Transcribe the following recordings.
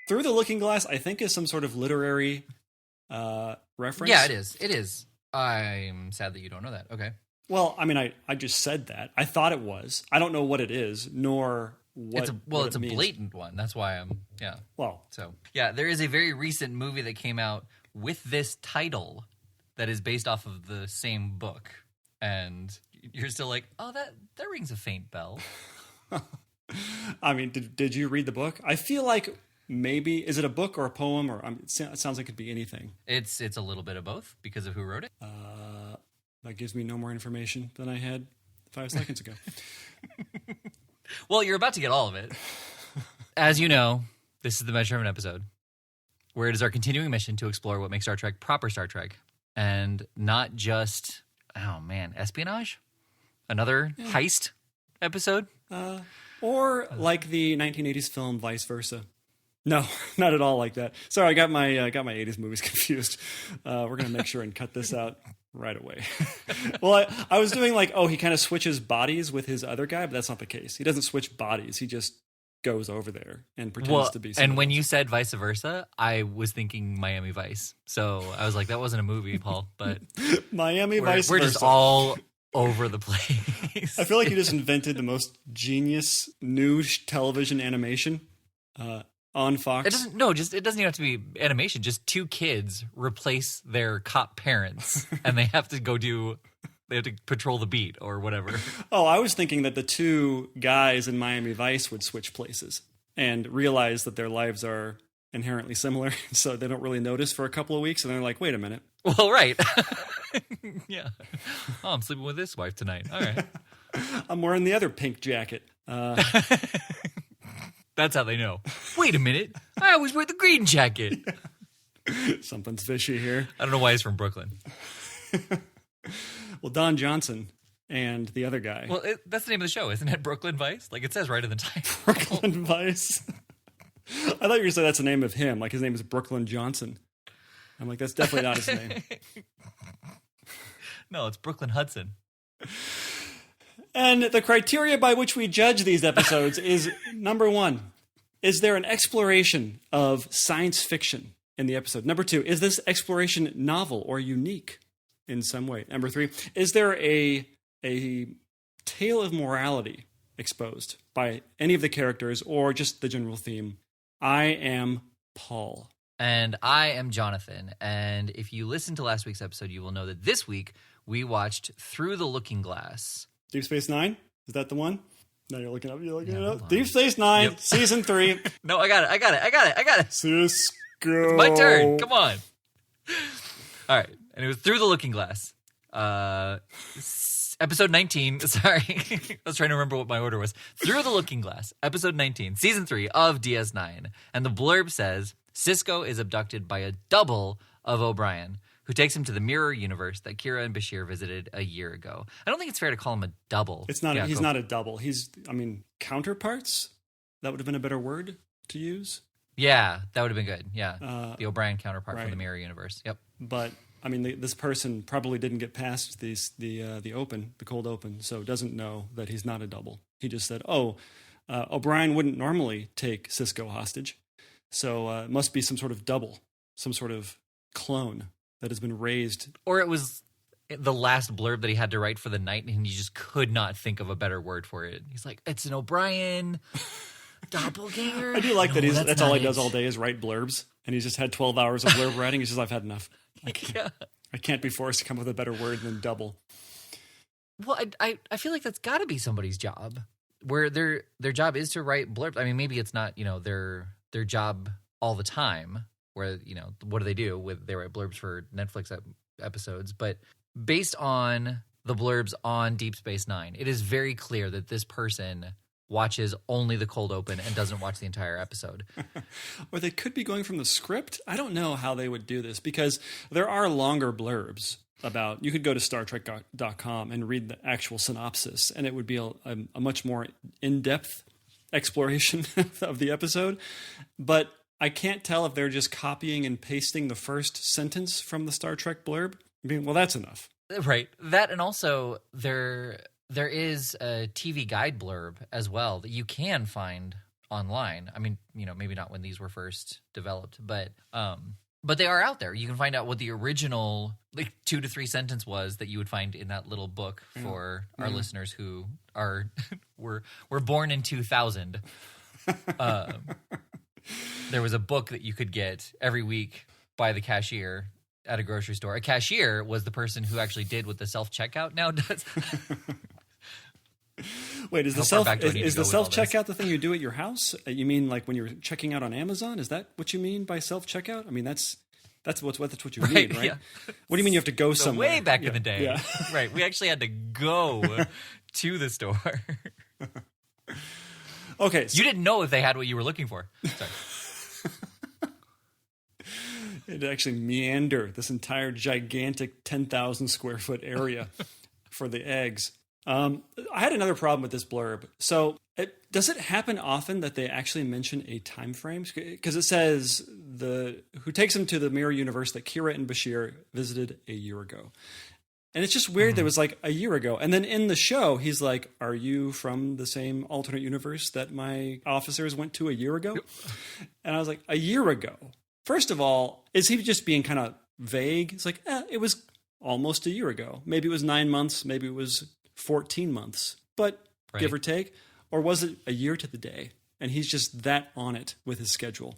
Through the Looking Glass, I think, is some sort of literary reference. Yeah, it is. It is. I'm sad that you don't know that. Okay. Well, I mean, I just said that. I thought it was. I don't know what it is, nor what it's a means. Blatant one. That's why I'm, yeah. Well. So, yeah, there is a very recent movie that came out with this title that is based off of the same book. And you're still like, oh, that rings a faint bell. I mean, did you read the book? I feel like maybe, is it a book or a poem? Or it sounds like it could be anything. It's a little bit of both because of who wrote it. That gives me no more information than I had 5 seconds ago. Well, you're about to get all of it. As you know, this is the Measure of an Episode, where it is our continuing mission to explore what makes Star Trek proper Star Trek, and not just, oh man, espionage? Another heist episode? Or like the 1980s film Vice Versa. No, not at all like that. Sorry, I got my 80s movies confused. We're going to make sure and cut this out right away. Well, I was doing like, he kind of switches bodies with his other guy, but that's not the case. He doesn't switch bodies. He just goes over there and pretends to be somebody And when else. you said vice versa, I was thinking Miami Vice. So I was like, that wasn't a movie, Paul, but Miami Vice we're Versa. just all over the place. I feel like you just invented the most genius new television animation on Fox. It doesn't even have to be animation. Just two kids replace their cop parents, and they have to patrol the beat or whatever. Oh, I was thinking that the two guys in Miami Vice would switch places and realize that their lives are inherently similar, so they don't really notice for a couple of weeks, and they're like, wait a minute. Well, right. Yeah. Oh, I'm sleeping with this wife tonight. All right. I'm wearing the other pink jacket. That's how they know. Wait a minute. I always wear the green jacket. Something's fishy here. I don't know why he's from Brooklyn. Well, Don Johnson and the other guy. Well, that's the name of the show, isn't it? Brooklyn Vice? Like it says right in the title. Brooklyn Vice. I thought you were going to say that's the name of him. Like his name is Brooklyn Johnson. I'm like, that's definitely not his name. No, it's Brooklyn Hudson. And the criteria by which we judge these episodes is, number 1, is there an exploration of science fiction in the episode? Number 2, is this exploration novel or unique in some way? Number 3, is there a tale of morality exposed by any of the characters or just the general theme? I am Paul. And I am Jonathan. And if you listened to last week's episode, you will know that this week we watched Through the Looking Glass. Deep Space Nine? Is that the one? No, you're looking up. You're looking it up. on. Deep Space Nine, Yep. Season 3. No, I got it. Cisco. My turn. Come on. All right. And it was Through the Looking Glass. Episode 19. Sorry. I was trying to remember what my order was. Through the Looking Glass. Episode 19. Season 3 of DS9. And the blurb says, Cisco is abducted by a double of O'Brien, who takes him to the mirror universe that Kira and Bashir visited a year ago. I don't think it's fair to call him a double. It's not. He's not a double. Counterparts? That would have been a better word to use. Yeah, that would have been good. Yeah. The O'Brien counterpart from right. the mirror universe. Yep. But this person probably didn't get past the cold open, so doesn't know that he's not a double. He just said, O'Brien wouldn't normally take Cisco hostage, so it must be some sort of double, some sort of clone that has been raised. Or it was the last blurb that he had to write for the night, and he just could not think of a better word for it. He's like, it's an O'Brien doppelganger. I do like that that's all he does it. all day is write blurbs, and he's just had 12 hours of blurb writing. He says, I've had enough. I can't be forced to come up with a better word than double. Well, I feel like that's got to be somebody's job, where their job is to write blurbs. I mean, maybe it's not, their job all the time, where, what do they do? They write blurbs for Netflix episodes. But based on the blurbs on Deep Space Nine, it is very clear that this person watches only the cold open and doesn't watch the entire episode. Or they could be going from the script. I don't know how they would do this, because there are longer blurbs about, you could go to StarTrek.com and read the actual synopsis, and it would be a much more in-depth exploration of the episode. But I can't tell if they're just copying and pasting the first sentence from the Star Trek blurb. Well, that's enough. Right. That, and also there is a TV guide blurb as well that you can find online. I mean, maybe not when these were first developed, but they are out there. You can find out what the original 2 to 3 sentence was that you would find in that little book for our listeners who are were born in 2000. There was a book that you could get every week by the cashier at a grocery store. A cashier was the person who actually did what the self-checkout now does. Wait, is the self-checkout the thing you do at your house? You mean like when you're checking out on Amazon? Is that what you mean by self-checkout? I mean, that's what you mean, right? Yeah. What do you mean you have to go somewhere? Way back in the day. Yeah. Right. We actually had to go to the store. Okay. So, you didn't know if they had what you were looking for. Sorry. It actually meander this entire gigantic 10,000 square foot area for the eggs. I had another problem with this blurb. So does it happen often that they actually mention a time frame? Because it says who takes them to the mirror universe that Kira and Bashir visited a year ago. And it's just weird. There was like a year ago. And then in the show, he's like, are you from the same alternate universe that my officers went to a year ago? And I was like, a year ago? First of all, is he just being kind of vague? It's like, it was almost a year ago. Maybe it was 9 months. Maybe it was 14 months. But give or take. Or was it a year to the day? And he's just that on it with his schedule.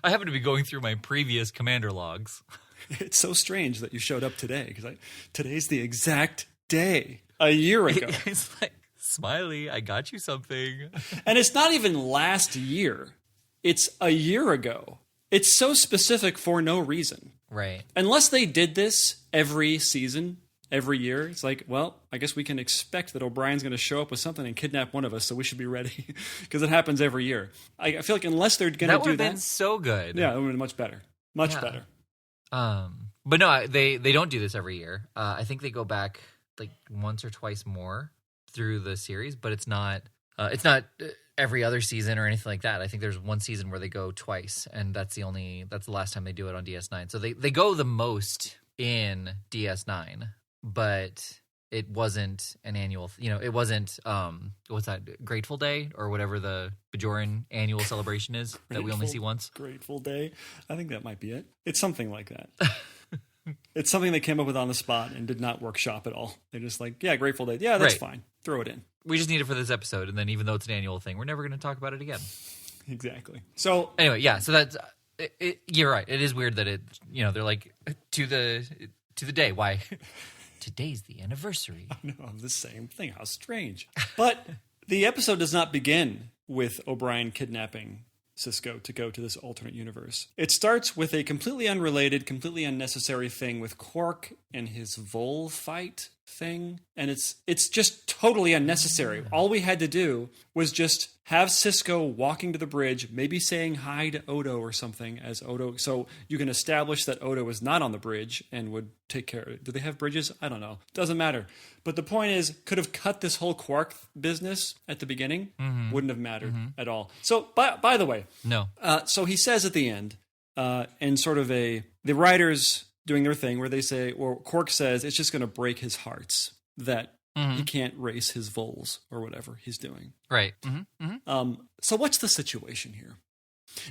I happen to be going through my previous commander logs. It's so strange that you showed up today, because today's the exact day, a year ago. It's like, Smiley, I got you something. And it's not even last year. It's a year ago. It's so specific for no reason. Right. Unless they did this every season, every year, it's like, well, I guess we can expect that O'Brien's going to show up with something and kidnap one of us, so we should be ready, because it happens every year. I feel like unless they're going to do that... That would have been so good. Yeah, it would have been much better. Much better. But no, they don't do this every year. I think they go back like once or twice more through the series, but it's not every other season or anything like that. I think there's one season where they go twice, and that's the last time they do it on DS9. So they go the most in DS9, but it wasn't an annual, it wasn't, what's that, Grateful Day or whatever the Bajoran annual celebration is that we only see once. Grateful Day. I think that might be it. It's something like that. It's something they came up with on the spot and did not workshop at all. They're just like, yeah, Grateful Day. Yeah, that's fine. Throw it in. We just need it for this episode, and then even though it's an annual thing, we're never going to talk about it again. Exactly. So anyway, yeah. So that's you're right. It is weird that they're like to the day. Why? Today's the anniversary. I know, of the same thing. How strange. But the episode does not begin with O'Brien kidnapping Sisko to go to this alternate universe. It starts with a completely unrelated, completely unnecessary thing with Quark and his Vol fight thing. And it's just totally unnecessary. All we had to do was just have Sisko walking to the bridge, maybe saying hi to Odo or something as Odo. So you can establish that Odo is not on the bridge and would take care of it. Do they have bridges? I don't know. Doesn't matter. But the point is, could have cut this whole Quark business at the beginning. Wouldn't have mattered at all. So by the way, no. So he says at the end, in sort of the writers doing their thing where they say, or Quark says, it's just going to break his hearts that he can't race his voles or whatever he's doing. Right. So what's the situation here?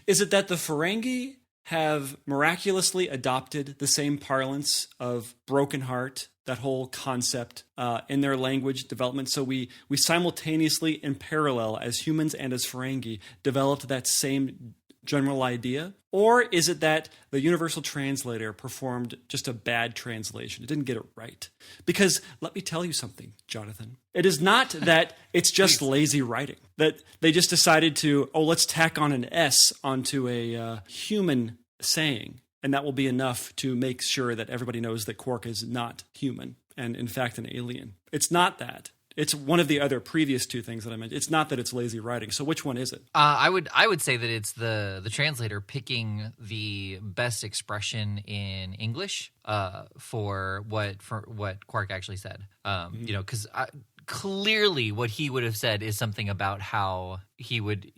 Is it that the Ferengi have miraculously adopted the same parlance of broken heart, that whole concept in their language development? So we simultaneously, in parallel, as humans and as Ferengi, developed that same general idea? Or is it that the universal translator performed just a bad translation? It didn't get it right. Because let me tell you something, Jonathan. It is not that it's just lazy writing, that they just decided to, let's tack on an S onto a human saying, and that will be enough to make sure that everybody knows that Quark is not human and, in fact, an alien. It's not that. It's one of the other previous two things that I mentioned. It's not that it's lazy writing. So which one is it? I would say that it's the translator picking the best expression in English for what Quark actually said. Because clearly what he would have said is something about how he would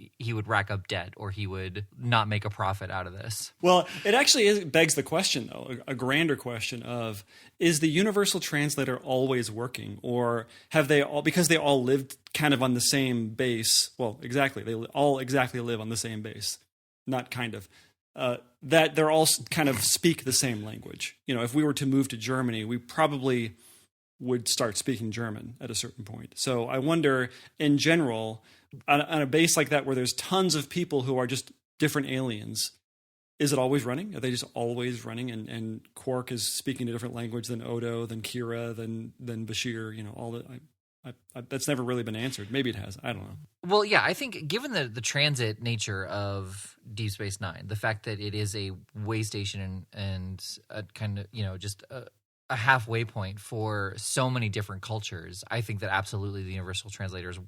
rack up debt or he would not make a profit out of this. Well, it actually begs the question, though, a grander question of, is the universal translator always working, or have they all, because they all lived kind of on the same base, well, exactly, they all exactly live on the same base, not kind of, that they're all kind of speak the same language. You know, if we were to move to Germany, we probably would start speaking German at a certain point. So I wonder, in general, on a base like that where there's tons of people who are just different aliens, is it always running? Are they just always running? And Quark is speaking a different language than Odo, than Kira, than Bashir. You know, all that. That's never really been answered. Maybe it has. I don't know. Well, yeah, I think given the transit nature of Deep Space Nine, the fact that it is a way station and a kind of, you know, just a halfway point for so many different cultures, I think that absolutely the Universal Translators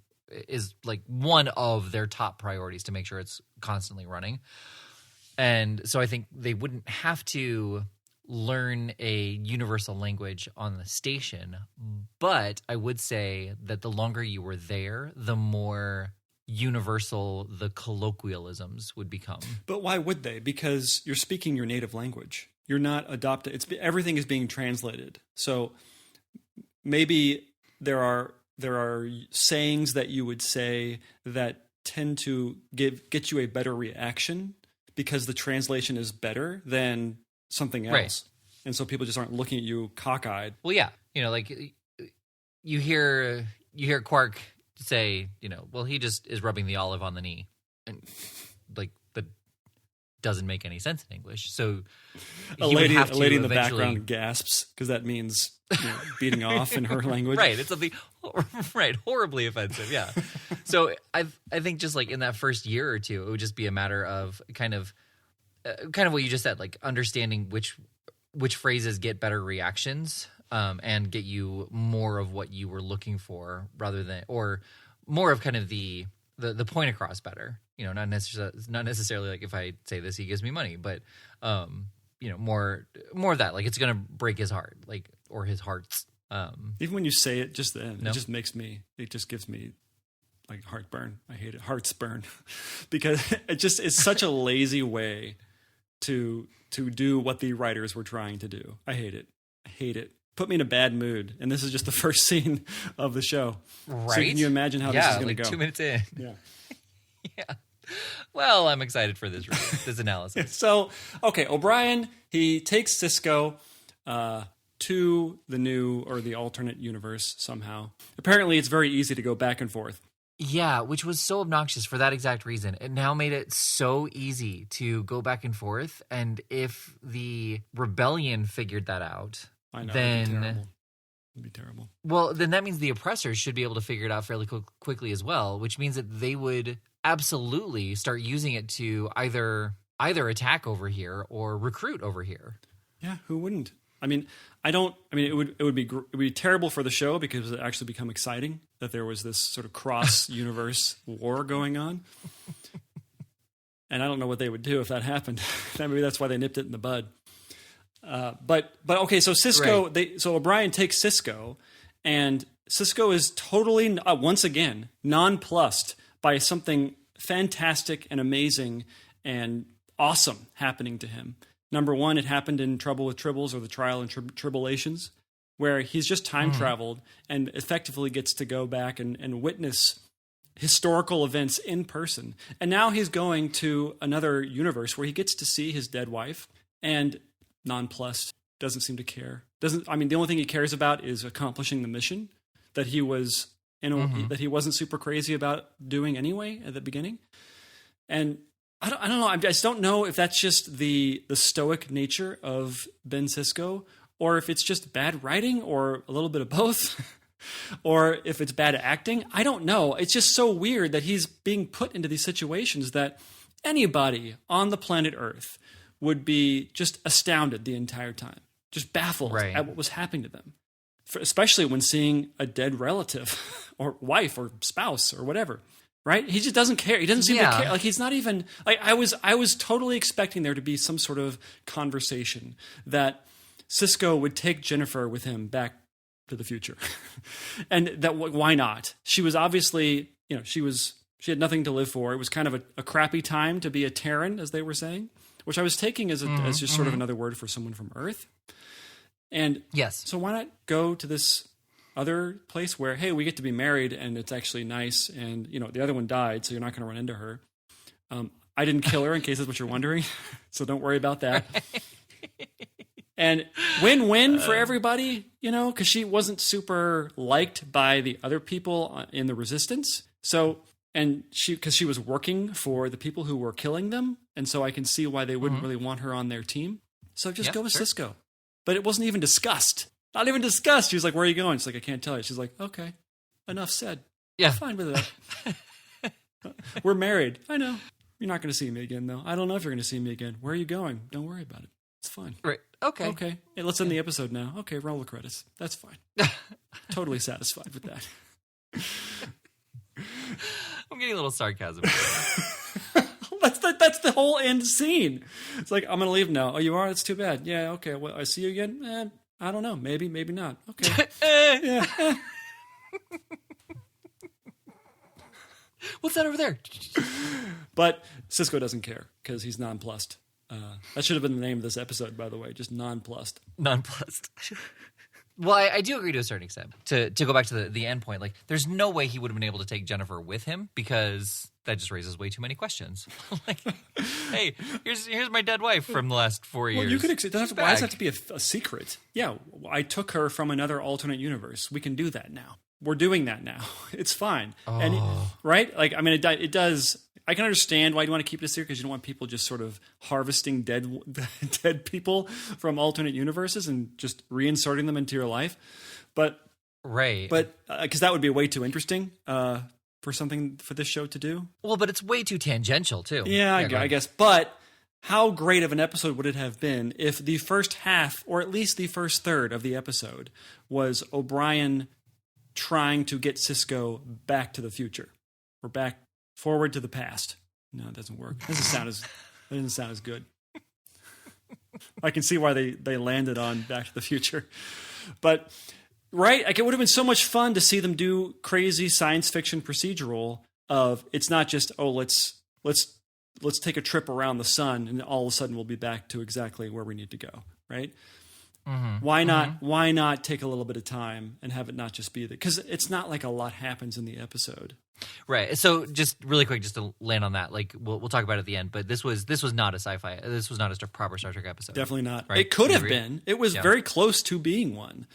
is like one of their top priorities to make sure it's constantly running. And so I think they wouldn't have to learn a universal language on the station, but I would say that the longer you were there, the more universal the colloquialisms would become. But why would they? Because you're speaking your native language. You're not adopted. Everything is being translated. So maybe there are sayings that you would say that tend to get you a better reaction because the translation is better than something else. Right. And so people just aren't looking at you cockeyed. Well, yeah, you know, like you hear Quark say, you know, well, he just is rubbing the olive on the knee, and like that doesn't make any sense in English. So a lady in the background gasps because that means, you know, beating off in her language. Right. It's something right, horribly offensive. Yeah. So I think just like in that first year or two, it would just be a matter of kind of what you just said, like understanding which phrases get better reactions and get you more of what you were looking for, rather than, or more of kind of the point across better. You know, not necessarily like if I say this, he gives me money, but you know, more of that. Like it's gonna break his heart, like, or his hearts. Even when you say it, just then, no? It just gives me like heartburn. I hate it, hearts burn, because it's such a lazy way to do what the writers were trying to do. I hate it. Put me in a bad mood, and this is just the first scene of the show. Right? So can you imagine how this is going to go? 2 minutes in. Yeah. Yeah. Well, I'm excited for this analysis. So, okay, O'Brien, he takes Sisko to the new or the alternate universe somehow. Apparently, it's very easy to go back and forth. Yeah, which was so obnoxious for that exact reason. It now made it so easy to go back and forth, and if the rebellion figured that out, I know, then it'd be terrible. Well, then that means the oppressors should be able to figure it out fairly quickly as well, which means that they would absolutely start using it to either attack over here or recruit over here. Yeah, who wouldn't? It would be terrible for the show because it would actually become exciting that there was this sort of cross-universe war going on. And I don't know what they would do if that happened. Maybe that's why they nipped it in the bud. But okay, so Sisko, right. So O'Brien takes Sisko, and Sisko is totally once again nonplussed by something fantastic and amazing and awesome happening to him. Number one, it happened in Trouble with Tribbles, or the Trial and Tribulations, where he's just time traveled and effectively gets to go back and witness historical events in person. And now he's going to another universe where he gets to see his dead wife, and nonplussed, doesn't seem to care. The only thing he cares about is accomplishing the mission that he was that he wasn't super crazy about doing anyway at the beginning. And I don't know. I just don't know if that's just the stoic nature of Ben Sisko, or if it's just bad writing, or a little bit of both, or if it's bad acting. I don't know. It's just so weird that he's being put into these situations that anybody on the planet Earth would be just astounded the entire time, just baffled at what was happening to them, especially when seeing a dead relative or wife or spouse or whatever. Right? He just doesn't care. He doesn't seem to care. Like, he's not even like, I was totally expecting there to be some sort of conversation that Sisko would take Jennifer with him back to the future. And that why not? She was obviously, she had nothing to live for. It was kind of a crappy time to be a Terran, as they were saying, which I was taking as just sort of another word for someone from Earth. And yes. So why not go to this other place where, hey, we get to be married and it's actually nice, and the other one died, so you're not going to run into her. I didn't kill her, in case that's what you're wondering, so don't worry about that. And win-win for everybody, because she wasn't super liked by the other people in the Resistance. So, because she was working for the people who were killing them, and so I can see why they wouldn't really want her on their team. So just go with Sisko. But it wasn't even discussed. Not even discussed. She was like, "Where are you going?" She's like, "I can't tell you." She's like, "Okay, enough said. Yeah, I'm fine with that. We're married. I know. You're not going to see me again, though. I don't know if you're going to see me again. Where are you going? Don't worry about it. It's fine." Right. Okay. Okay. Hey, let's end the episode now. Okay, roll the credits. That's fine. Totally satisfied with that. I'm getting a little sarcasm. That's the whole end scene. It's like, I'm going to leave now. Oh, you are? That's too bad. Yeah, okay. Well, I see you again? I don't know. Maybe not. Okay. Yeah. What's that over there? But Sisko doesn't care because he's nonplussed. That should have been the name of this episode, by the way. Just nonplussed. Nonplussed. Well, I do agree to a certain extent. To go back to the end point, like, there's no way he would have been able to take Jennifer with him, because that just raises way too many questions. Like, hey, here's my dead wife from the last 4 years. Well, you could. Why does it have to be a secret? Yeah, I took her from another alternate universe. We can do that now. We're doing that now. It's fine. Oh. And right? Like, I mean, it does. I can understand why you want to keep it a secret, because you don't want people just sort of harvesting dead people from alternate universes and just reinserting them into your life. But because that would be way too interesting for something for this show to do. Well, but it's way too tangential too. Yeah, I guess. But how great of an episode would it have been if the first half, or at least the first third of the episode, was O'Brien trying to get Sisko back to the future, or back forward to the past. No, it doesn't work. That doesn't sound as good. I can see why they landed on Back to the Future. But right, like, it would have been so much fun to see them do crazy science fiction procedural of, it's not just, oh, let's take a trip around the sun and all of a sudden we'll be back to exactly where we need to go, right? Mm-hmm. Why not take a little bit of time and have it not just be that, because it's not like a lot happens in the episode. Right. So just really quick, just to land on that, like, we'll talk about it at the end, but this was not a sci-fi. This was not a proper Star Trek episode. Definitely not. Right? It could have been. It was very close to being one.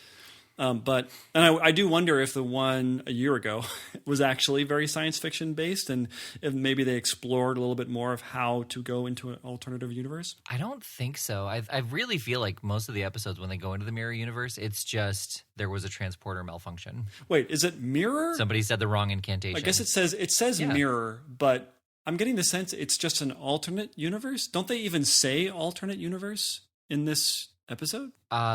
But I do wonder if the one a year ago was actually very science fiction based, and if maybe they explored a little bit more of how to go into an alternative universe. I don't think so. I really feel like most of the episodes, when they go into the mirror universe, it's just there was a transporter malfunction. Wait, is it mirror? Somebody said the wrong incantation. I guess it says mirror, but I'm getting the sense it's just an alternate universe. Don't they even say alternate universe in this episode?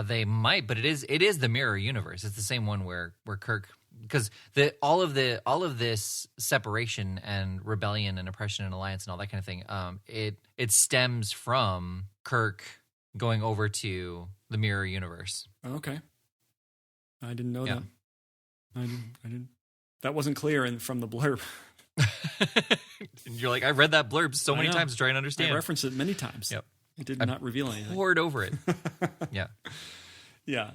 They might, but it is the mirror universe. It's the same one where Kirk, because all of this separation and rebellion and oppression and alliance and all that kind of thing, it stems from Kirk going over to the mirror universe. Okay, I didn't know that. I didn't. That wasn't clear from the blurb. And you're like, I read that blurb so many times to try and understand. I referenced it many times. Yep. It did not reveal anything. Poured over it. Yeah. Yeah.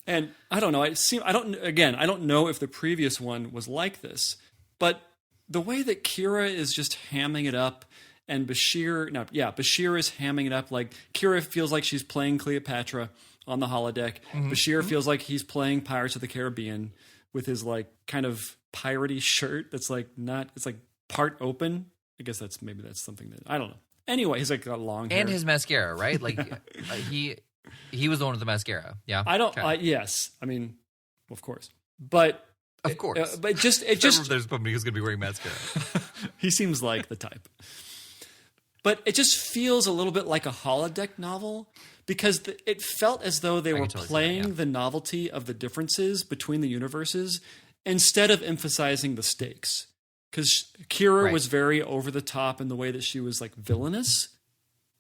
And I don't know. I don't know if the previous one was like this, but the way that Kira is just hamming it up, and Bashir is hamming it up. Like, Kira feels like she's playing Cleopatra on the holodeck. Mm-hmm. Bashir feels like he's playing Pirates of the Caribbean with his, like, kind of piratey shirt that's like it's like part open. I guess that's something that, I don't know. Anyway, he's like got long hair. And his mascara, right? Like, he was the one with the mascara. Yeah. I don't. Okay. Yes. I mean, of course. But of course. But it just there's somebody who's going to be wearing mascara. He seems like the type. But it just feels a little bit like a holodeck novel, because it felt as though they were playing the novelty of the differences between the universes instead of emphasizing the stakes. Because Kira was very over the top in the way that she was, like, villainous.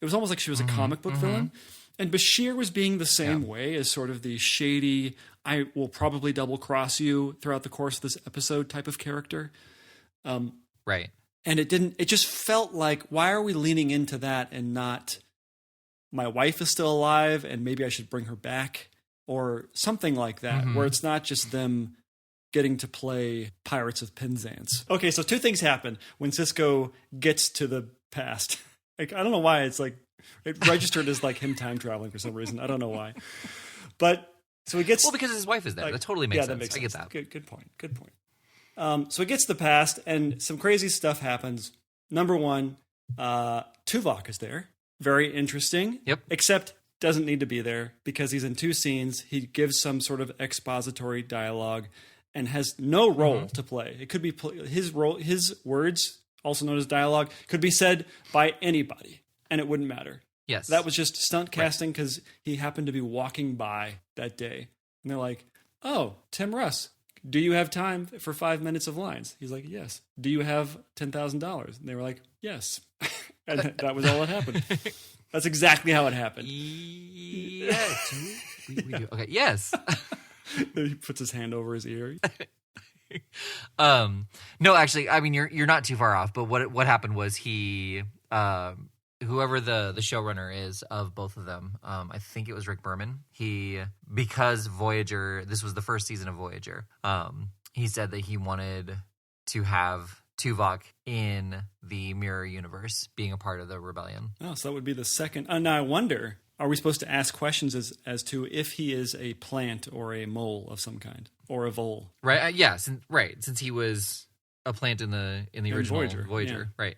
It was almost like she was a comic book villain. And Bashir was being the same way as sort of the shady, I will probably double cross you throughout the course of this episode type of character. Right. And it just felt like, why are we leaning into that and not, my wife is still alive and maybe I should bring her back or something like that, where it's not just them getting to play Pirates of Penzance. Okay, so two things happen when Sisko gets to the past. Like, I don't know why it's like, it registered as like him time traveling for some reason. I don't know why. But so he gets... Well, because his wife is there. Like, that totally makes sense. That makes sense. I get that. Good point. So he gets to the past and some crazy stuff happens. Number one, Tuvok is there. Very interesting. Yep. Except doesn't need to be there because he's in two scenes. He gives some sort of expository dialogue and has no role to play. It could be his words, also known as dialogue, could be said by anybody and it wouldn't matter. Yes. That was just stunt casting because he happened to be walking by that day. And they're like, oh, Tim Russ, do you have time for 5 minutes of lines? He's like, yes. Do you have $10,000? And they were like, yes. And that was all that happened. That's exactly how it happened. Yes. We do. Okay. Yes. He puts his hand over his ear. No, actually, I mean, you're not too far off. But what happened was he, whoever the showrunner is of both of them, I think it was Rick Berman. Because Voyager, this was the first season of Voyager. He said that he wanted to have Tuvok in the Mirror Universe being a part of the rebellion. Oh, so that would be the second. Now I wonder, are we supposed to ask questions as to if he is a plant or a mole of some kind or a vole? Right. Yes. Right. Since he was a plant in the original Voyager. Yeah. Right.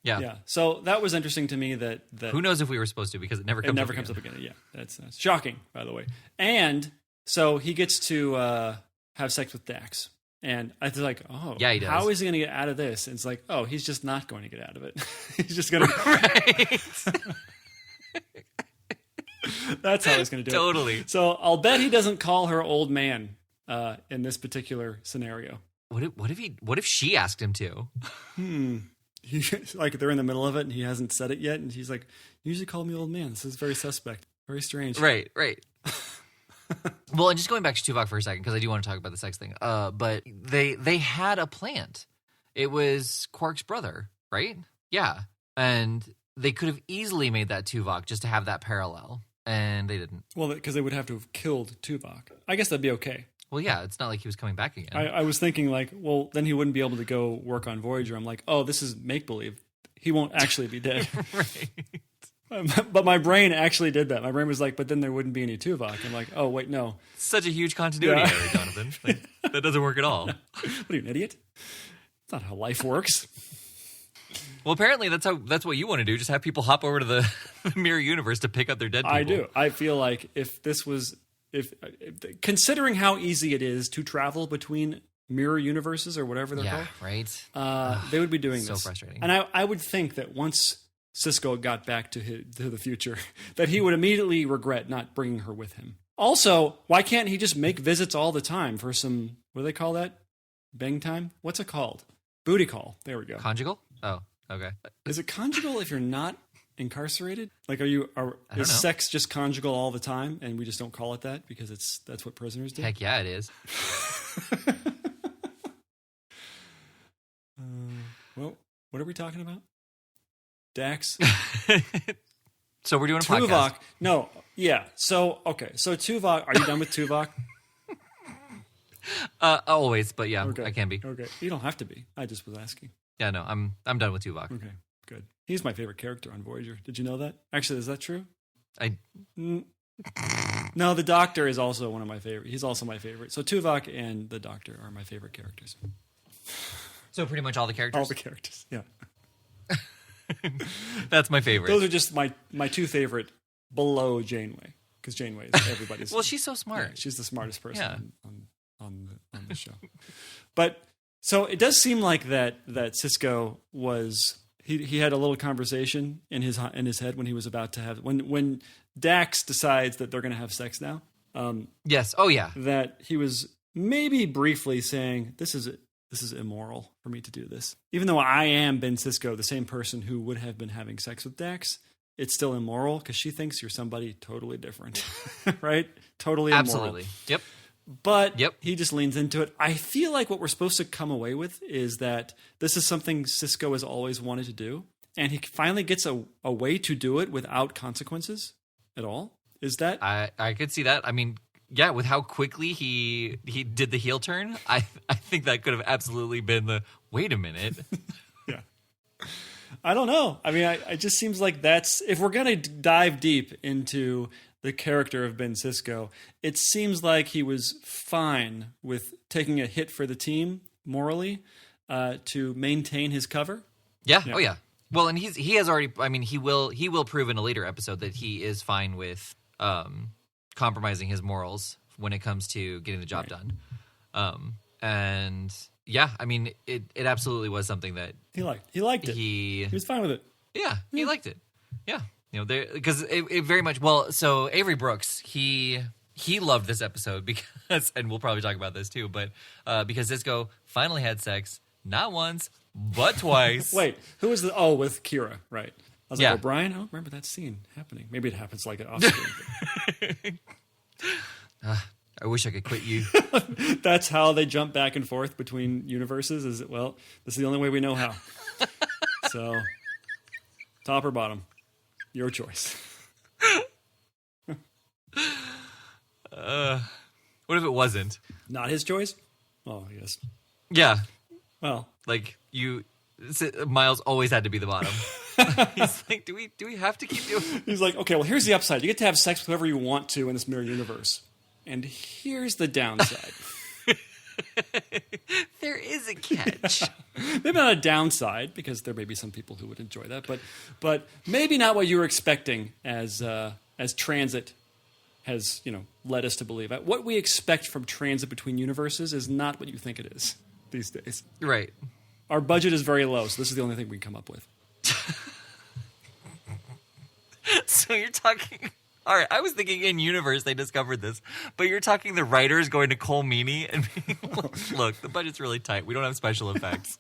Yeah. Yeah. So that was interesting to me that who knows if we were supposed to, because it never comes up again. Yeah. That's shocking, by the way. And so he gets to have sex with Dax. And I was like, oh, yeah, he does. How is he going to get out of this? And it's like, oh, he's just not going to get out of it. He's just going to... Right. That's how he's going to do it. Totally. So I'll bet he doesn't call her old man in this particular scenario. What if she asked him to? Like they're in the middle of it and he hasn't said it yet. And he's like, you usually call me old man. This is very suspect. Very strange. Right. Well, and just going back to Tuvok for a second, because I do want to talk about the sex thing. But they had a plant. It was Quark's brother, right? Yeah. And they could have easily made that Tuvok just to have that parallel. And they didn't. Well, because they would have to have killed Tuvok. I guess that'd be okay. Well, yeah, it's not like he was coming back again. I was thinking like, well, then he wouldn't be able to go work on Voyager. I'm like, oh, this is make-believe. He won't actually be dead. Right. But my brain actually did that. My brain was like, but then there wouldn't be any Tuvok. I'm like, oh, wait, no. Such a huge continuity error, Jonathan. Like, that doesn't work at all. What are you, an idiot? That's not how life works. Well, apparently that's what you want to do. Just have people hop over to the Mirror Universe to pick up their dead people. I do. I feel like if considering how easy it is to travel between mirror universes or whatever they're called, right? They would be doing this. So frustrating. And I would think that once Sisko got back to the future, that he would immediately regret not bringing her with him. Also, why can't he just make visits all the time for some, what do they call that? Bang time? What's it called? Booty call. There we go. Conjugal? Oh, okay. Is it conjugal if you're not incarcerated? Like, is sex just conjugal all the time and we just don't call it that because that's what prisoners do? Heck yeah, it is. Well, what are we talking about? Dax? So we're doing a Tuvok. podcast. No, yeah. So, okay. So Tuvok, are you done with Tuvok? Always, but yeah, okay. I can be. Okay. You don't have to be. I just was asking. Yeah, no, I'm done with Tuvok. Okay, good. He's my favorite character on Voyager. Did you know that? Actually, is that true? No, the Doctor is also one of my favorite. He's also my favorite. So Tuvok and the Doctor are my favorite characters. So pretty much all the characters? All the characters, yeah. That's my favorite. Those are just my two favorite below Janeway. Because Janeway is everybody's... Well, she's so smart. Yeah, she's the smartest person on the show. But... So it does seem like that Sisko was he had a little conversation in his head when he was about to have when Dax decides that they're going to have sex now. Yes. Oh yeah. That he was maybe briefly saying this is immoral for me to do this, even though I am Ben Sisko, the same person who would have been having sex with Dax. it's still immoral because she thinks you're somebody totally different, right? Totally immoral. Absolutely. Yep. But he just leans into it. I feel like what we're supposed to come away with is that this is something Cisco has always wanted to do. And he finally gets a way to do it without consequences at all. Is that? I could see that. I mean, yeah, with how quickly he did the heel turn, I think that could have absolutely been the, wait a minute. Yeah. I don't know. I mean, it just seems like that's, if we're going to dive deep into the character of Ben Sisko, it seems like he was fine with taking a hit for the team morally to maintain his cover. Yeah. Oh yeah. Well, and he has already, I mean, he will prove in a later episode that he is fine with compromising his morals when it comes to getting the job done. And yeah, I mean, it absolutely was something that he liked it. He was fine with it. Yeah, he liked it. Yeah. You know, because it very much, well, so Avery Brooks, he loved this episode because, and we'll probably talk about this too, but because Cisco finally had sex, not once, but twice. Wait, who was with Kira, right? I was like, Brian, I don't remember that scene happening. Maybe it happens like off screen. I wish I could quit you. That's how they jump back and forth between universes. Is it? Well, this is the only way we know how. So, top or bottom, your choice. What if it wasn't? Not his choice? Oh, I guess. Yeah. Well, like Miles always had to be the bottom. He's like, do we have to keep doing it? He's like, okay, well, here's the upside. You get to have sex with whoever you want to in this mirror universe. And here's the downside. There is a catch. Maybe not a downside, because there may be some people who would enjoy that, but maybe not what you were expecting as transit has, led us to believe. What we expect from transit between universes is not what you think it is these days. Right. Our budget is very low, so this is the only thing we can come up with. So you're talking... All right, I was thinking in universe they discovered this, but you're talking the writers going to Cole Meany and being like, look, the budget's really tight. We don't have special effects.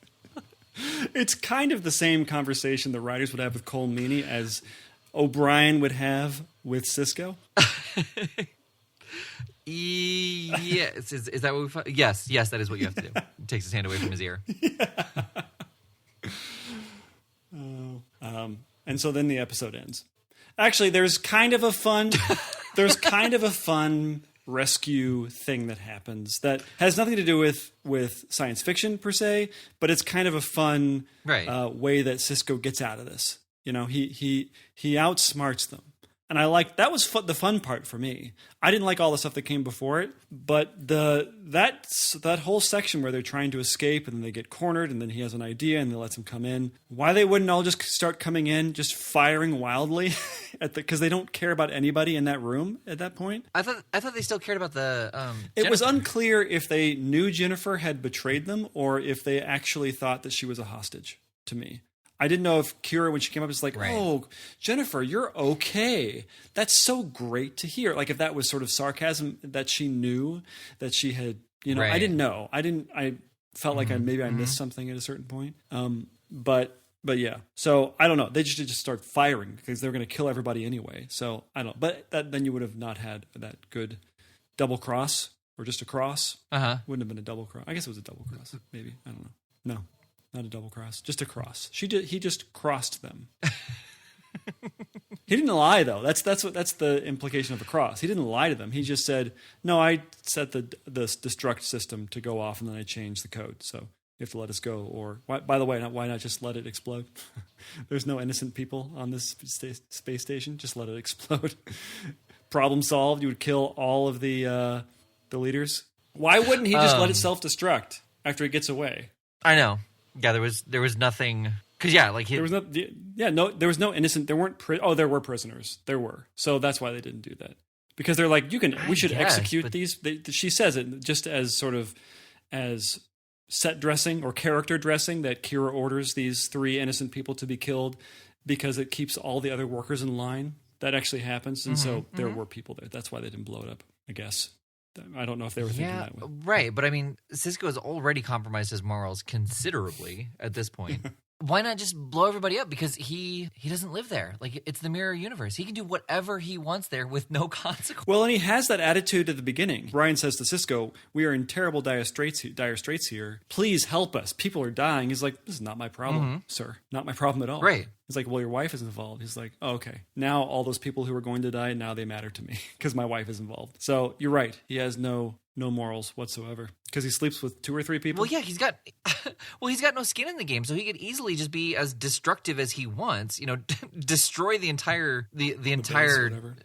It's kind of the same conversation the writers would have with Cole Meany as O'Brien would have with Cisco. Yes. Is that what we find? Yes, that is what you have to do. He takes his hand away from his ear. Yeah. And so then the episode ends. Actually, there's kind of a fun rescue thing that happens that has nothing to do with science fiction per se, but it's kind of a fun way that Cisco gets out of this. He outsmarts them. And that was the fun part for me. I didn't like all the stuff that came before it, but that whole section where they're trying to escape and then they get cornered and then he has an idea and they lets him come in. Why they wouldn't all just start coming in, just firing wildly because they don't care about anybody in that room at that point. I thought they still cared about the It was unclear if they knew Jennifer had betrayed them or if they actually thought that she was a hostage to me. I didn't know if Kira, when she came up, was like, oh, Jennifer, you're okay. That's so great to hear. Like if that was sort of sarcasm that she knew that she had, I didn't know. I felt like I missed something at a certain point. But yeah. So I don't know. They just start firing because they're going to kill everybody anyway. So I don't know. But then you would have not had that good double cross or just a cross. Wouldn't have been a double cross. I guess it was a double cross. Maybe. I don't know. No. Not a double cross, just a cross. He just crossed them. He didn't lie though. That's the implication of a cross. He didn't lie to them. He just said, "No, I set the destruct system to go off, and then I changed the code. So you have to let us go." Or by the way, why not just let it explode? There's no innocent people on this space station. Just let it explode. Problem solved. You would kill all of the leaders. Why wouldn't he just let it self-destruct after it gets away? I know. Yeah, there was nothing because there was no innocent. There weren't. There were prisoners. There were. So that's why they didn't do that because they're like, we should execute these. She says it just as sort of as set dressing or character dressing that Kira orders these 3 innocent people to be killed because it keeps all the other workers in line. That actually happens, and so there were people there. That's why they didn't blow it up. I guess. I don't know if they were thinking that way. Right, but I mean, Cisco has already compromised his morals considerably at this point. Why not just blow everybody up? Because he doesn't live there. Like, it's the mirror universe. He can do whatever he wants there with no consequence. Well, and he has that attitude at the beginning. Brian says to Cisco, "We are in terrible dire straits here. Please help us. People are dying." He's like, "This is not my problem, sir. Not my problem at all." Right. He's like, "Well, your wife is involved." He's like, "Oh, okay. Now all those people who are going to die, now they matter to me because my wife is involved." So you're right. He has no morals whatsoever because he sleeps with 2 or 3 people. Well, yeah, he's got no skin in the game, so he could easily just be as destructive as he wants. You know, destroy the entire the entire. Base, whatever.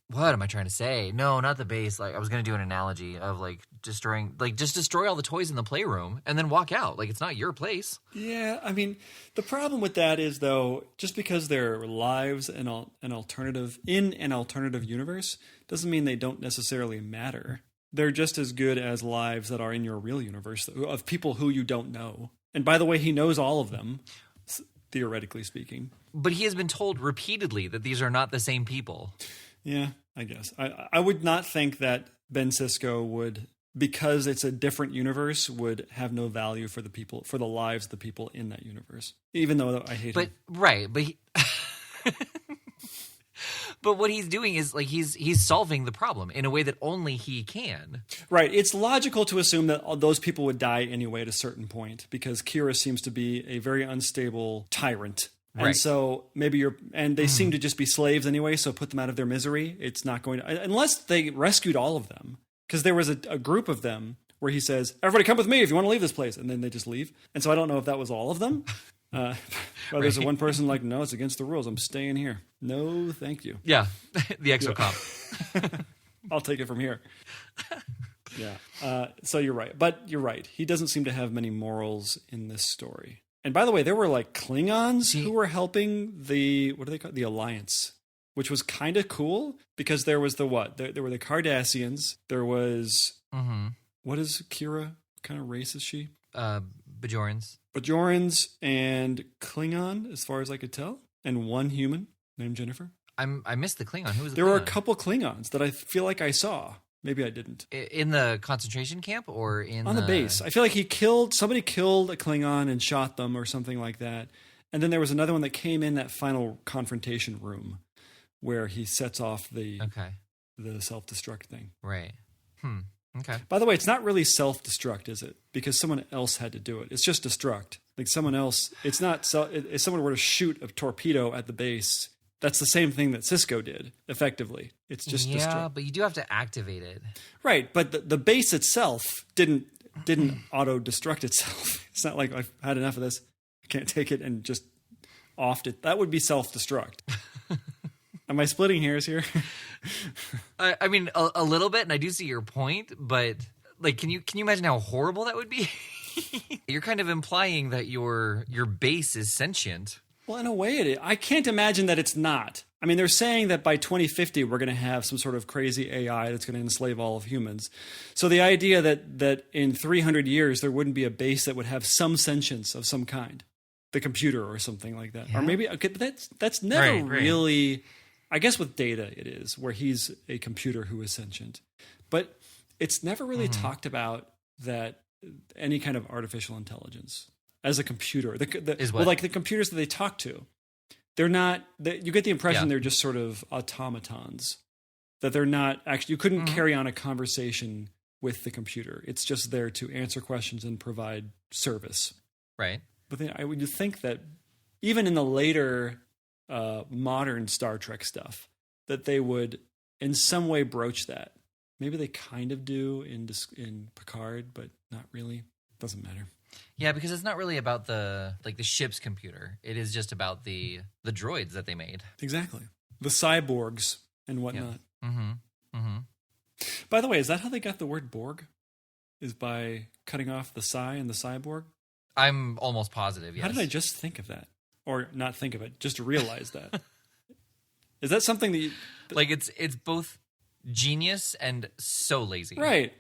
What am I trying to say? No, not the base. Like, I was going to do an analogy of like destroying, like, just destroy all the toys in the playroom and then walk out. Like, it's not your place. Yeah, I mean, the problem with that is, though, just because their lives in an alternative universe doesn't mean they don't necessarily matter. They're just as good as lives that are in your real universe of people who you don't know. And by the way, he knows all of them, theoretically speaking. But he has been told repeatedly that these are not the same people. Yeah, I guess. I would not think that Ben Sisko would, because it's a different universe, would have no value for the people, for the lives of the people in that universe. Even though I hate him. Right, but but what he's doing is, like, he's solving the problem in a way that only he can. Right. It's logical to assume that those people would die anyway at a certain point because Kira seems to be a very unstable tyrant. And so maybe they seem to just be slaves anyway, so put them out of their misery. It's not going to, unless they rescued all of them. Because there was a group of them where he says, "Everybody come with me if you want to leave this place." And then they just leave. And so I don't know if that was all of them. Well, there's one person like, "No, it's against the rules. I'm staying here." No, thank you. Yeah, the exocomp. I'll take it from here. Yeah. So you're right. But you're right. He doesn't seem to have many morals in this story. And by the way, there were like Klingons who were helping the, what do they call it? The Alliance, which was kind of cool because there was there were the Cardassians. There was, what is Kira? What kind of race is she? Bajorans. Bajorans and Klingon, as far as I could tell. And one human named Jennifer. I missed the Klingon. Who was the There Klingon? were a couple Klingons that I feel like I saw. Maybe I didn't. In the concentration camp or on the base? I feel like somebody killed a Klingon and shot them or something like that. And then there was another one that came in that final confrontation room where he sets off the self-destruct thing. Right. Okay. By the way, it's not really self-destruct, is it? Because someone else had to do it. It's just destruct. Like someone else. It's not. If someone were to shoot a torpedo at the base, that's the same thing that Cisco did, effectively. It's just destruct. But you do have to activate it. Right, but the base itself didn't auto-destruct itself. It's not like I've had enough of this. I can't take it and just offed it. That would be self-destruct. Am I splitting hairs here? I mean, a little bit, and I do see your point, but like, can you imagine how horrible that would be? You're kind of implying that your base is sentient. Well, in a way it is. I can't imagine that it's not. I mean, they're saying that by 2050, we're going to have some sort of crazy AI that's going to enslave all of humans. So the idea that in 300 years, there wouldn't be a base that would have some sentience of some kind, the computer or something like that. Yeah. Or maybe, okay, but that's never really, I guess with Data it is, where he's a computer who is sentient. But it's never really talked about that any kind of artificial intelligence as a computer. Like the computers that they talk to, they're not. You get the impression they're just sort of automatons. That they're not actually. You couldn't carry on a conversation with the computer. It's just there to answer questions and provide service. Right. But then I would think that even in the later modern Star Trek stuff, that they would in some way broach that. Maybe they kind of do in Picard, but not really. Doesn't matter. Yeah, because it's not really about the ship's computer. It is just about the droids that they made. Exactly. The cyborgs and whatnot. Yeah. By the way, is that how they got the word Borg? Is by cutting off the psi and the cyborg? I'm almost positive, yes. How did I just think of that? Or not think of it, just realize that. Is that something that you... Like, it's both genius and so lazy. Right.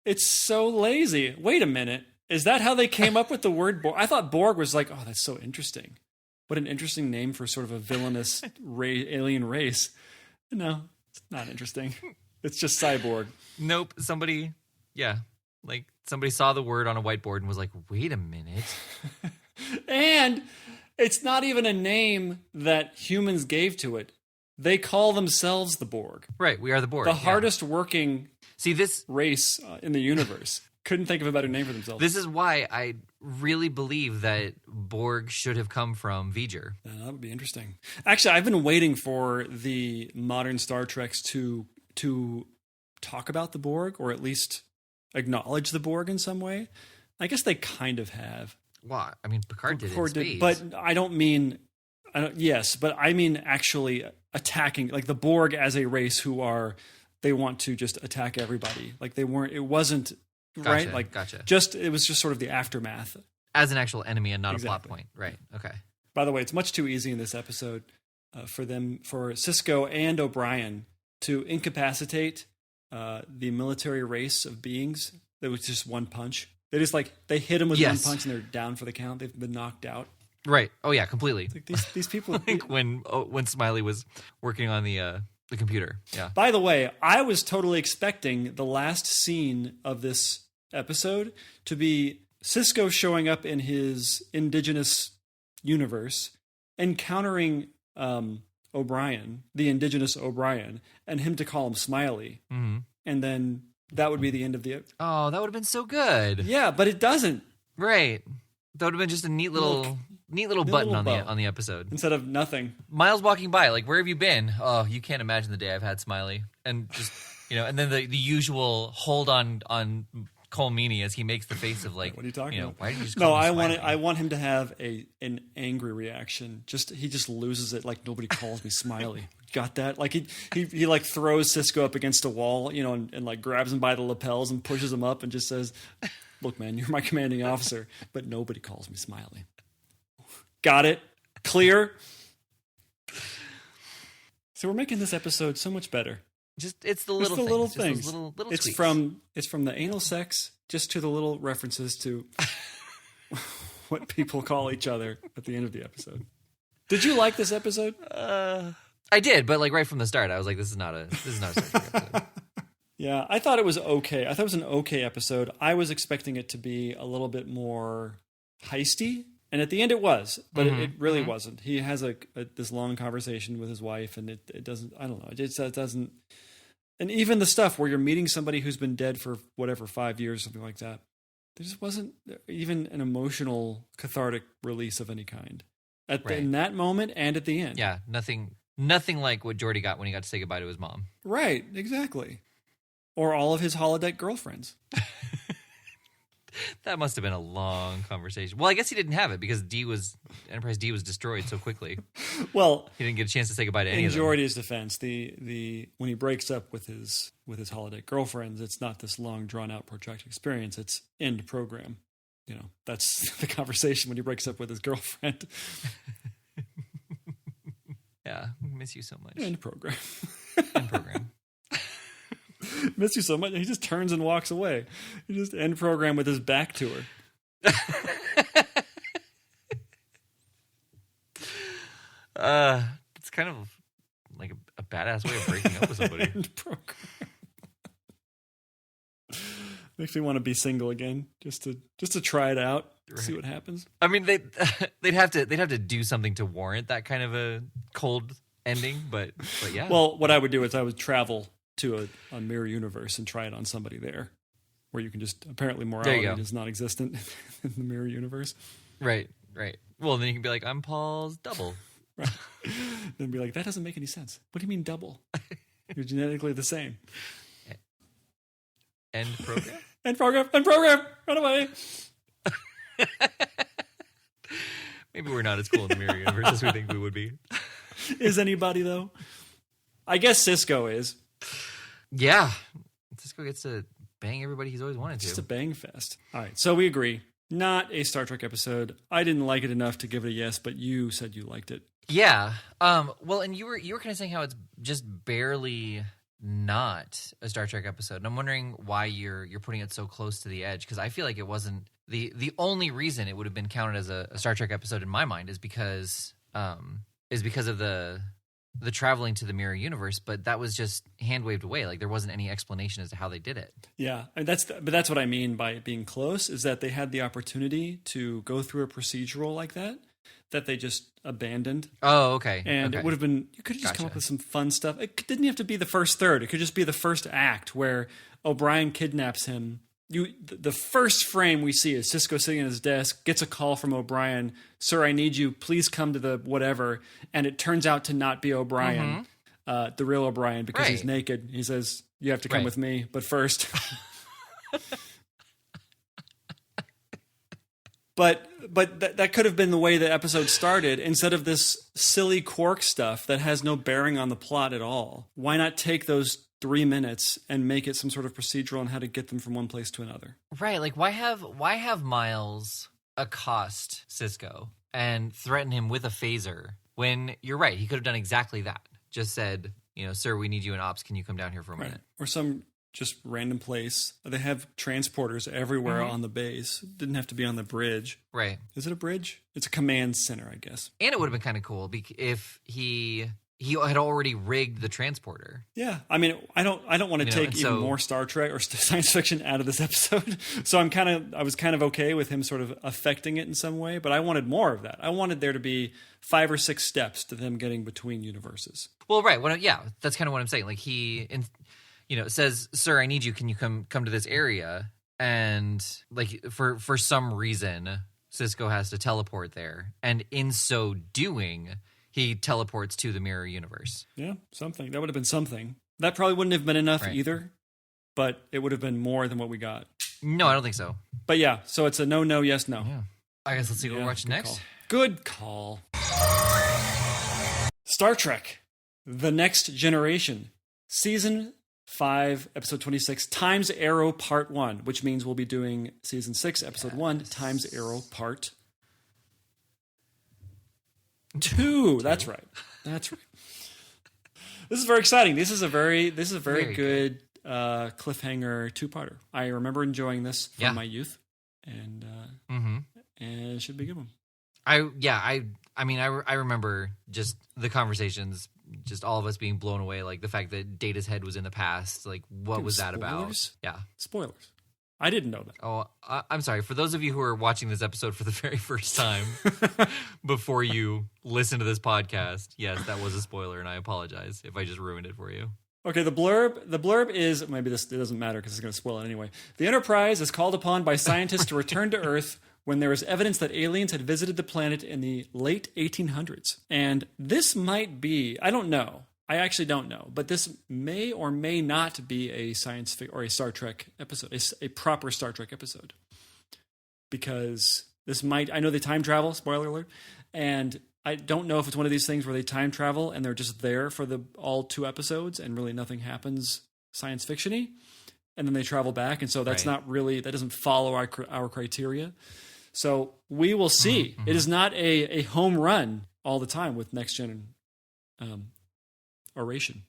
It's so lazy. Wait a minute. Is that how they came up with the word Borg? I thought Borg was like, oh, that's so interesting. What an interesting name for sort of a villainous alien race. No, it's not interesting. It's just cyborg. Nope. Somebody saw the word on a whiteboard and was like, wait a minute. And it's not even a name that humans gave to it. They call themselves the Borg. Right, we are the Borg. The hardest working race in the universe. Couldn't think of a better name for themselves. This is why I really believe that Borg should have come from V'ger. That would be interesting. Actually, I've been waiting for the modern Star Treks to talk about the Borg, or at least acknowledge the Borg in some way. I guess they kind of have. Well, I mean, Picard did in space. But I don't mean... yes, but I mean actually attacking, like the Borg as a race they want to just attack everybody. Like they weren't... It wasn't... Gotcha, right? Like gotcha. It was just sort of the aftermath. As an actual enemy and not Exactly. a plot point. Right. Okay. By the way, it's much too easy in this episode for Sisko and O'Brien to incapacitate the military race of beings. That was just one punch. They hit him with one punch and they're down for the count. They've been knocked out. Right. Oh yeah, completely. Like these people. Like when Smiley was working on the computer. Yeah. By the way, I was totally expecting the last scene of this episode to be Sisko showing up in his indigenous universe, encountering O'Brien, the indigenous O'Brien, and him to call him Smiley. Mm-hmm. And then that would be the end of the... Oh, that would have been so good. Yeah, but it doesn't. Right. That would have been just a neat little button on the episode. Instead of nothing. Miles walking by, like, where have you been? Oh, you can't imagine the day I've had Smiley. And just, and then the usual hold on Cole Meany as he makes the face of like, what are you talking about? Why did you just call me Smiley? I want him to have an angry reaction. He just loses it, like nobody calls me Smiley. Got that? Like he like throws Sisko up against a wall, and like grabs him by the lapels and pushes him up and just says, "Look, man, you're my commanding officer, but nobody calls me Smiley." Got it? Clear? So we're making this episode so much better. It's the little things. Just little it's tweaks. from the anal sex just to the little references to what people call each other at the end of the episode. Did you like this episode? I did, but like right from the start, I was like, "This is not a Star Trek episode." Yeah, I thought it was okay. I thought it was an okay episode. I was expecting it to be a little bit more heisty, and at the end it was, but it really wasn't. He has this long conversation with his wife, and it doesn't. I don't know. It doesn't. And even the stuff where you're meeting somebody who's been dead for 5 years, something like that, there just wasn't even an emotional, cathartic release of any kind in that moment and at the end. Yeah, nothing like what Geordi got when he got to say goodbye to his mom. Right, exactly. Or all of his holodeck girlfriends. That must have been a long conversation. Well, I guess he didn't have it because Enterprise D was destroyed so quickly. Well, he didn't get a chance to say goodbye to any of them. In Geordi's defense, the when he breaks up with his holodeck girlfriends, it's not this long, drawn out, protracted experience. It's end program. That's the conversation when he breaks up with his girlfriend. Yeah, miss you so much. End program. End program. Miss you so much. He just turns and walks away. He just end program with his back to her. It's kind of like a badass way of breaking up with somebody. End program. Makes me want to be single again, just to try it out, see what happens. I mean, they'd have to do something to warrant that kind of a cold ending, but yeah. Well, what I would do is I would travel to a mirror universe and try it on somebody there, where you can just apparently morality is non-existent in the mirror universe. Right. Well, then you can be like, "I'm Paul's double." Right. Then be like, "That doesn't make any sense. What do you mean double? You're genetically the same." End program. End program. Run away. Maybe we're not as cool in the mirror universe as we think we would be. Is anybody though? I guess Sisko is. Yeah. Sisko gets to bang everybody he's always wanted to. Just a bang fest. All right, so we agree. Not a Star Trek episode. I didn't like it enough to give it a yes, but you said you liked it. Yeah. Well, and you were kind of saying how it's just barely not a Star Trek episode. And I'm wondering why you're putting it so close to the edge, because I feel like it wasn't the only reason it would have been counted as a Star Trek episode in my mind is because of the the traveling to the mirror universe, but that was just hand waved away. Like there wasn't any explanation as to how they did it. Yeah, and that's what I mean by it being close, is that they had the opportunity to go through a procedural like that they just abandoned. Oh, okay. And okay. it would have been, you could have just come up with some fun stuff. It didn't have to be the first third. It could just be the first act where O'Brien kidnaps him. The first frame we see is Sisko sitting at his desk, gets a call from O'Brien, "Sir, I need you. Please come to the whatever." And it turns out to not be O'Brien, the real O'Brien, because he's naked. He says, "You have to come with me, but first." But that could have been the way the episode started, instead of this silly Quark stuff that has no bearing on the plot at all. Why not take those 3 minutes and make it some sort of procedural on how to get them from one place to another? Right. Like why have Miles accost Sisko and threaten him with a phaser when you're right, he could have done exactly that. Just said, "Sir, we need you in ops. Can you come down here for a minute?" Or some just random place. They have transporters everywhere on the base. Didn't have to be on the bridge. Right. Is it a bridge? It's a command center, I guess. And it would have been kind of cool if he had already rigged the transporter. Yeah, I mean, I don't want to take even more Star Trek or science fiction out of this episode. So I was kind of okay with him sort of affecting it in some way, but I wanted more of that. I wanted there to be 5 or 6 steps to them getting between universes. Well, right. That's kind of what I'm saying. Like he says, "Sir, I need you. Can you come to this area?" And like for some reason, Sisko has to teleport there, and in so doing, he teleports to the mirror universe. Yeah, something. That would have been something. That probably wouldn't have been enough either, but it would have been more than what we got. No, I don't think so. But yeah, so it's a no, yes, no. Yeah. I guess let's see what we're watching next. Good call. Star Trek, The Next Generation, Season 5, Episode 26, Time's Arrow Part 1, which means we'll be doing Season 6, Episode 1, Time's Arrow Part 2. That's right. This is very exciting. This is a very good cliffhanger 2-parter. I remember enjoying this from my youth, and it should be a good one. I remember just the conversations, just all of us being blown away, like the fact that Data's head was in the past. Like, what was that about? Yeah, spoilers. I didn't know that. Oh, I'm sorry. For those of you who are watching this episode for the very first time, before you listen to this podcast, yes, that was a spoiler, and I apologize if I just ruined it for you. Okay, the blurb is, maybe it doesn't matter because it's going to spoil it anyway. The Enterprise is called upon by scientists to return to Earth when there is evidence that aliens had visited the planet in the late 1800s. And this might be, I don't know. I actually don't know, but this may or may not be a science fiction or a Star Trek episode, a proper Star Trek episode. Because this might, I know they time travel, spoiler alert, and I don't know if it's one of these things where they time travel and they're just there for all 2 episodes and really nothing happens science fiction-y, and then they travel back, and so that's not really, that doesn't follow our criteria. So we will see. Mm-hmm. It is not a home run all the time with Next Gen oration.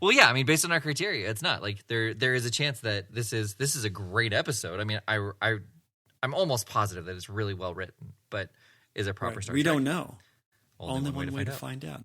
Well, yeah, I mean, based on our criteria, it's not. Like there is a chance that this is a great episode. I mean, I'm almost positive that it's really well written, but is it proper Star Trek? We don't know. Only one way to find out.